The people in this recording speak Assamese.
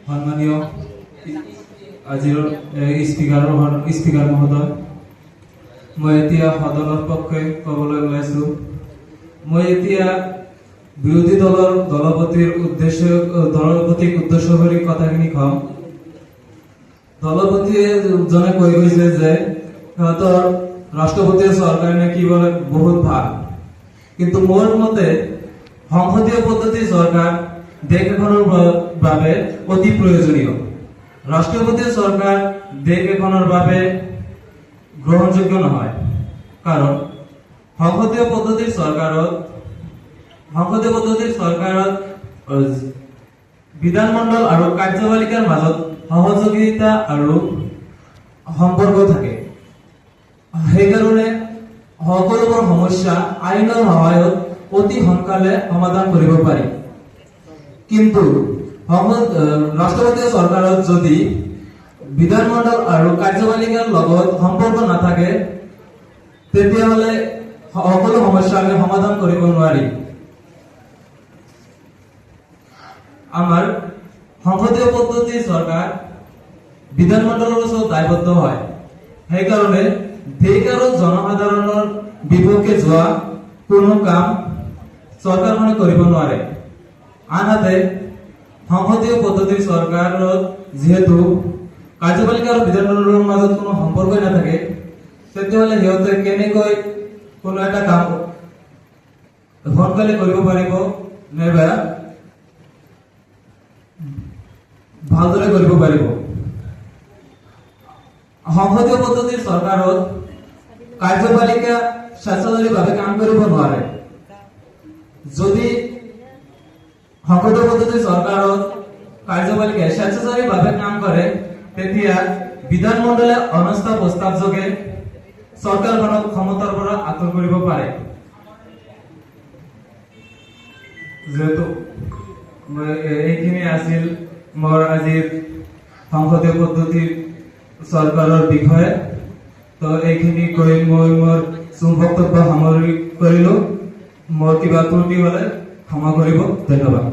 সন্মানীয় আজিৰ স্পিকাৰ মহোদয়, মই এতিয়া সদনৰ পক্ষে ক'বলৈ ওলাইছো। মই এতিয়া বিৰোধী দলৰ দলপতিক উদ্দেশ্য কৰি কথাখিনি কম। দলপতিয়ে জনে কৈ গৈছে যে সিহঁতৰ ৰাষ্ট্ৰপতিৰ চৰকাৰ নেকি বোলে বহুত ভাল, কিন্তু মোৰ মতে সংসদীয় পদ্ধতিৰ চৰকাৰ দেশ এখনৰ বাবে অতি প্ৰয়োজনীয়। ৰাষ্ট্ৰপতিৰ চৰকাৰ দেশ এখনৰ বাবে গ্ৰহণযোগ্য নহয়, কাৰণ সংসদীয় পদ্ধতিৰ চৰকাৰত বিধানমণ্ডল আৰু কাৰ্যপালিকাৰ মাজত সহযোগিতা আৰু সম্পৰ্ক থাকে। সেইকাৰণে সকলোবোৰ সমস্যা আইনৰ সহায়ত অতি সোনকালে সমাধান কৰিব পাৰি। কিন্তু ৰাষ্ট্ৰপতীয় চৰকাৰত যদি বিধানমণ্ডল আৰু কাৰ্যপালিকাৰ লগত সম্পৰ্ক নাথাকে, তেতিয়াহ'লে সকলো সমস্যা আমি সমাধান কৰিব নোৱাৰি। আমাৰ সংসদীয় পদ্ধতিৰ চৰকাৰ বিধানমণ্ডলৰ ওচৰত দায়বদ্ধ হয়। সেইকাৰণে দেশ আৰু জনসাধাৰণৰ বিপক্ষে যোৱা কোনো কাম চৰকাৰখনে কৰিব নোৱাৰে। আনহাতে সংসদীয় পদ্ধতিৰ চৰকাৰত যিহেতু কাৰ্যপালিকা আৰু বিধানমণ্ডলৰ মাজত কোনো সম্পৰ্কই নাথাকে, তেতিয়াহ'লে সিহঁতে কেনেকৈ কোনো এটা কাম সোনকালে কৰিব পাৰিব নাইবা ভালদৰে কৰিব পাৰিব। সংসদীয় পদ্ধতিৰ চৰকাৰত কাৰ্যপালিকা স্বেচ্ছাচাৰীভাৱে কাম কৰিব নোৱাৰে। যদি সংসদীয় পদ্ধতিৰ চৰকাৰত কাৰ্যপালিকাই স্বেচ্ছাচাৰীভাৱে কাম কৰে, তেতিয়া বিধানমণ্ডলে অনাস্থা প্ৰস্তাৱ যোগে চৰকাৰখনক ক্ষমতাৰ পৰা আঁতৰ কৰিব পাৰে। যেহেতু এইখিনি আছিল মোৰ আজিৰ সংসদীয় পদ্ধতিৰ চৰকাৰৰ বিষয়ে, তো এইখিনি কৈ মই মোৰ বক্তব্য সামৰি কৰিলো। মোৰ কিবা ত্ৰুটি হ'লে ক্ষমা কৰিব। ধন্যবাদ।